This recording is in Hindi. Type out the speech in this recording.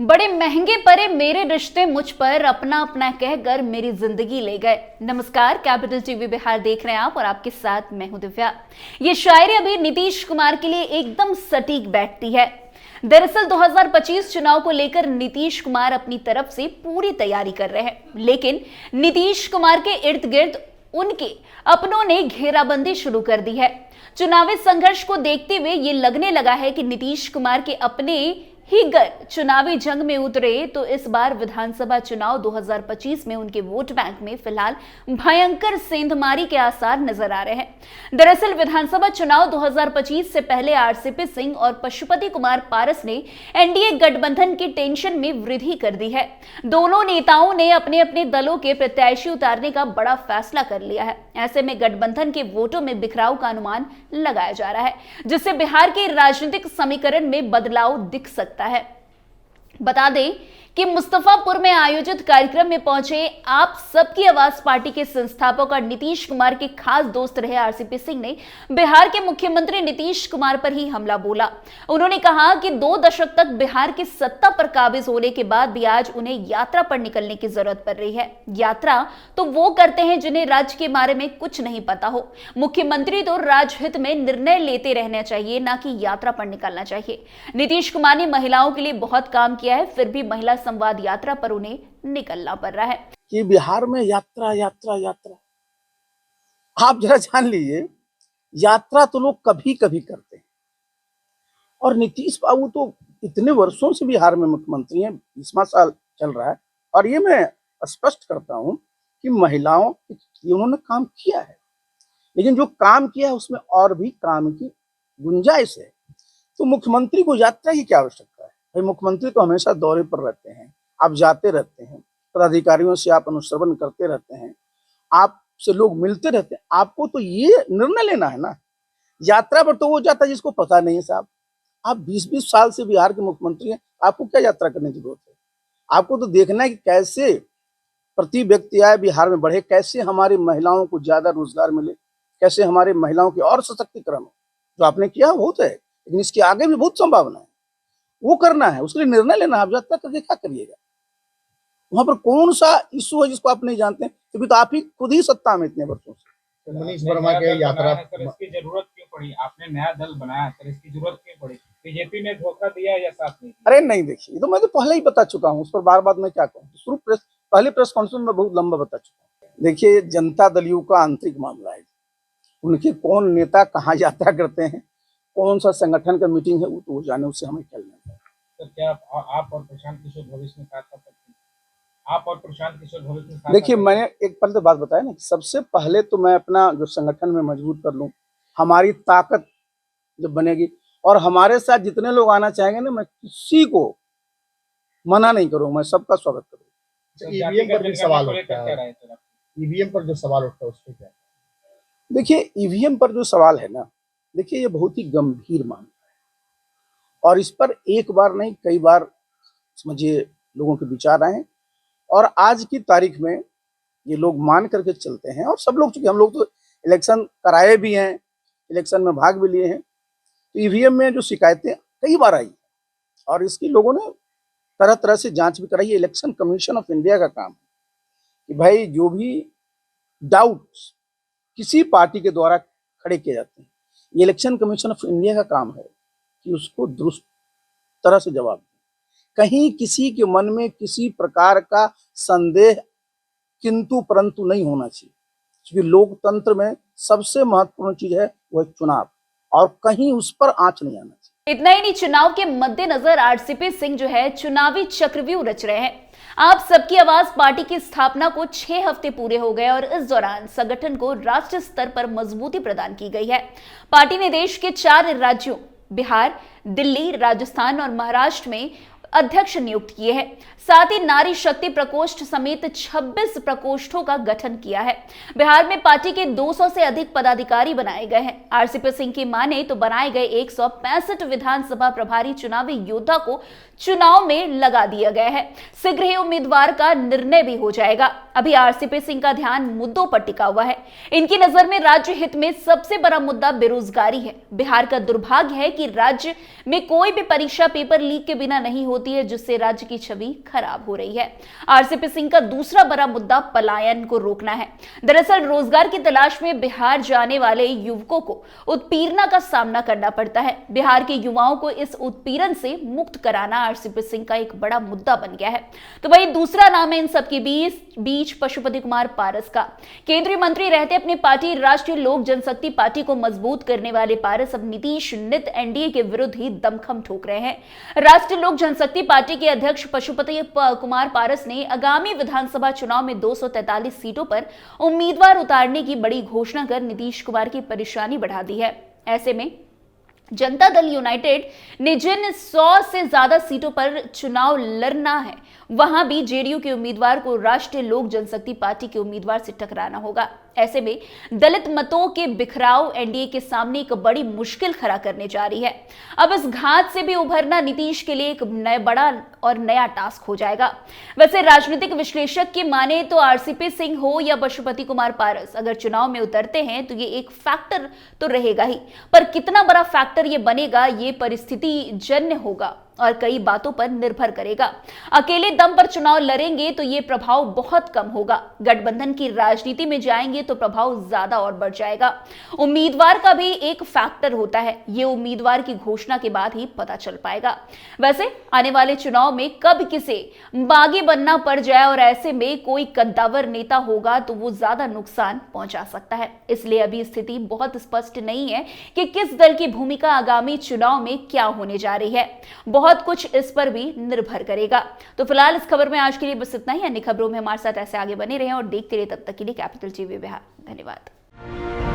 बड़े महंगे पड़े मेरे रिश्ते मुझ पर, अपना अपना कहकर मेरी जिंदगी ले गए। नमस्कार, कैपिटल टीवी बिहार देख रहे हैं आप और आपके साथ मैं हूं दिव्या। ये शायरी अभी नीतीश कुमार के लिए एकदम सटीक बैठती है। दरअसल 2025 चुनाव को लेकर नीतीश कुमार अपनी तरफ से पूरी तैयारी कर रहे हैं, लेकिन नीतीश कुमार के इर्द गिर्द उनके अपनों ने घेराबंदी शुरू कर दी है। चुनावी संघर्ष को देखते हुए ये लगने लगा है कि नीतीश कुमार के अपने ही गर चुनावी जंग में उतरे तो इस बार विधानसभा चुनाव 2025 में उनके वोट बैंक में फिलहाल भयंकर सेंधमारी के आसार नजर आ रहे हैं। दरअसल विधानसभा चुनाव 2025 से पहले आरसीपी सिंह और पशुपति कुमार पारस ने एनडीए गठबंधन की टेंशन में वृद्धि कर दी है। दोनों नेताओं ने अपने अपने दलों के प्रत्याशी उतारने का बड़ा फैसला कर लिया है। ऐसे में गठबंधन के वोटों में बिखराव का अनुमान लगाया जा रहा है, जिससे बिहार के राजनीतिक समीकरण में बदलाव दिख सकता है। बता दें कि मुस्तफापुर में आयोजित कार्यक्रम में पहुंचे आप सबकी आवाज पार्टी के संस्थापक और नीतीश कुमार के खास दोस्त रहे आरसीपी सिंह ने बिहार के मुख्यमंत्री नीतीश कुमार पर ही हमला बोला। उन्होंने कहा कि 2 दशक तक बिहार की सत्ता पर काबिज होने के बाद भी आज उन्हें यात्रा पर निकलने की जरूरत पड़ रही है। यात्रा तो वो करते हैं जिन्हें राज्य के बारे में कुछ नहीं पता हो। मुख्यमंत्री तो राजहित में निर्णय लेते रहना चाहिए, ना कि यात्रा पर निकलना चाहिए। नीतीश कुमार ने महिलाओं के लिए बहुत काम किया है, फिर भी महिला संवाद यात्रा पर उन्हें निकलना पड़ रहा है। कि बिहार में यात्रा यात्रा यात्रा, आप जरा जान लीजिए, यात्रा तो लोग कभी कभी करते हैं। और नीतीश बाबू तो इतने वर्षों से बिहार में मुख्यमंत्री हैं, 20वां साल चल रहा है। और ये मैं स्पष्ट करता हूं कि महिलाओं के लिए उन्होंने काम किया है, लेकिन जो काम किया है उसमें और भी काम की गुंजाइश है। तो मुख्यमंत्री को यात्रा की क्या आवश्यकता है? भाई, मुख्यमंत्री तो हमेशा दौरे पर रहते हैं, आप जाते रहते हैं, पदाधिकारियों से आप अनुश्रवण करते रहते हैं, आपसे लोग मिलते रहते हैं। आपको तो ये निर्णय लेना है ना। यात्रा पर तो वो जाता है जिसको पता नहीं है। साहब, आप 20-20 साल से बिहार के मुख्यमंत्री हैं, आपको क्या यात्रा करने की जरूरत है? आपको तो देखना है कि कैसे प्रति व्यक्ति आय बिहार में बढ़े, कैसे हमारी महिलाओं को ज्यादा रोजगार मिले, कैसे हमारे महिलाओं के और सशक्तिकरण हो। जो आपने किया बहुत है, लेकिन इसके आगे भी बहुत संभावना है। वो करना है, उसके लिए निर्णय लेना है। आप यात्रा करके क्या करिएगा? वहां पर कौन सा इशू है जिसको आप नहीं जानते हैं? क्योंकि तो आप ही खुद ही सत्ता में इतने वर्षों से। मनीष वर्मा के यात्रा सर, इसकी जरूरत क्यों पड़ी? आपने नया दल बनाया सर, इसकी जरूरत क्यों पड़ी? बीजेपी ने धोखा दिया या साथ नहीं? अरे नहीं, देखिए, ये तो मैं तो पहले ही बता चुका हूँ, उस पर बार बार मैं क्या कहूँ। शुरू पहले प्रेस कॉन्फ्रेंस में बहुत लंबा बता चुका हूँ। देखिए, जनता दल यू का आंतरिक मामला है। उनके कौन नेता कहाँ यात्रा करते हैं, कौन सा संगठन का मीटिंग है, वो तो जाने, उससे हमें क्या लेना है। तो क्या आप और प्रशांत किशोर भविष्य में साथ कर सकते हैं? आप और प्रशांत किशोर भविष्य में साथ? देखिए, मैंने एक पहले तो बात बताया ना कि सबसे पहले तो मैं अपना जो संगठन में मजबूत कर लूं, हमारी ताकत जब बनेगी और हमारे साथ जितने लोग आना चाहेंगे ना, मैं किसी को मना नहीं करूंगा, मैं सबका स्वागत करूंगा। ईवीएम पर भी सवाल उठता है, ईवीएम पर जो सवाल उठता है उसको क्या? देखिए, ईवीएम पर जो सवाल है ना, देखिए, ये बहुत ही गंभीर मामला है और इस पर एक बार नहीं कई बार समझिए लोगों के विचार आए और आज की तारीख में ये लोग मान करके चलते हैं। और सब लोग, चूंकि हम लोग तो इलेक्शन कराए भी हैं, इलेक्शन में भाग भी लिए हैं, तो ईवीएम में जो शिकायतें कई बार आई और इसकी लोगों ने तरह तरह से जांच भी कराई। इलेक्शन कमीशन ऑफ इंडिया का काम है कि भाई जो भी डाउट्स किसी पार्टी के द्वारा खड़े किए जाते हैं, ये इलेक्शन कमीशन ऑफ इंडिया का काम है कि उसको दुरुस्त तरह से जवाब दें। कहीं किसी के मन में किसी प्रकार का संदेह किंतु परंतु नहीं होना चाहिए, क्योंकि लोकतंत्र में सबसे महत्वपूर्ण चीज है वह चुनाव, और कहीं उस पर आंच नहीं आना चाहिए। इतना ही नहीं, चुनाव के मद्देनजर आरसीपी सिंह जो है चुनावी चक्रव्यूह रच रहे हैं। आप सबकी आवाज पार्टी की स्थापना को 6 हफ्ते पूरे हो गए और इस दौरान संगठन को राष्ट्रीय स्तर पर मजबूती प्रदान की गई है। पार्टी ने देश के 4 राज्यों बिहार, दिल्ली, राजस्थान और महाराष्ट्र में अध्यक्ष नियुक्त किए हैं। साथ ही नारी शक्ति प्रकोष्ठ समेत 26 प्रकोष्ठों का गठन किया है। बिहार में पार्टी के 200 से अधिक पदाधिकारी बनाए गए हैं। आरसीपी सिंह की माने तो बनाए गए 165 विधानसभा प्रभारी चुनावी योद्धा को चुनाव में लगा दिया गया है। शीघ्र ही उम्मीदवार का निर्णय भी हो जाएगा। अभी आरसीपी सिंह का ध्यान मुद्दों पर टिका हुआ है। इनकी नजर में राज्य हित में सबसे बड़ा मुद्दा बेरोजगारी है। बिहार का दुर्भाग्य है कि राज्य में कोई भी परीक्षा पेपर लीक के बिना नहीं हो होती है, जिससे राज्य की छवि खराब हो रही है। आरसीपी सिंह का दूसरा बड़ा मुद्दा पलायन को रोकना है। दरअसल रोजगार की तलाश में बिहार जाने वाले युवकों को उत्पीड़न का सामना करना पड़ता है। बिहार के युवाओं को इस उत्पीड़न से मुक्त कराना आरसीपी सिंह का एक बड़ा मुद्दा बन गया है। तो वही दूसरा नाम है इन सबके बीच पशुपति कुमार पारस का। केंद्रीय मंत्री रहते अपनी पार्टी राष्ट्रीय लोक जनशक्ति पार्टी को मजबूत करने वाले पारस अब नीतीश नित एनडीए के विरुद्ध ही दमखम ठोक रहे हैं। राष्ट्रीय लोक जनशक्ति पार्टी के अध्यक्ष पशुपति कुमार पारस ने आगामी विधानसभा चुनाव में 243 सीटों पर उम्मीदवार उतारने की बड़ी घोषणा कर नीतीश कुमार की परेशानी बढ़ा दी है। ऐसे में जनता दल यूनाइटेड ने जिन 100 से ज्यादा सीटों पर चुनाव लड़ना है, वहां भी जेडीयू के उम्मीदवार को राष्ट्रीय लोक जनशक्ति पार्टी के उम्मीदवार से टकराना होगा। ऐसे में दलित मतों के बिखराव एनडीए के सामने एक बड़ी मुश्किल खड़ा करने जा रही है। अब इस घात से भी उभरना नीतीश के लिए एक बड़ा और नया टास्क हो जाएगा। वैसे राजनीतिक विश्लेषक की माने तो आरसीपी सिंह हो या पशुपति कुमार पारस, अगर चुनाव में उतरते हैं तो ये एक फैक्टर तो रहेगा ही, पर कितना बड़ा फैक्टर ये बनेगा ये परिस्थिति जन्य होगा और कई बातों पर निर्भर करेगा। अकेले दम पर चुनाव लड़ेंगे तो ये प्रभाव बहुत कम होगा, गठबंधन की राजनीति में जाएंगे तो प्रभाव ज्यादा और बढ़ जाएगा। उम्मीदवार का भी एक फैक्टर होता है, ये उम्मीदवार की घोषणा के बाद ही पता चल पाएगा। वैसे आने वाले चुनाव में कब किसे बागी बनना पड़ जाए और ऐसे में कोई कद्दावर नेता होगा तो वो ज्यादा नुकसान पहुंचा सकता है। इसलिए अभी स्थिति बहुत स्पष्ट नहीं है कि किस दल की भूमिका आगामी चुनाव में क्या होने जा रही है। बहुत कुछ इस पर भी निर्भर करेगा। तो फिलहाल इस खबर में आज के लिए बस इतना ही। अन्य खबरों में हमारे साथ ऐसे आगे बने रहें और देखते रहिए। तब तक के लिए कैपिटल टीवी बिहार। धन्यवाद।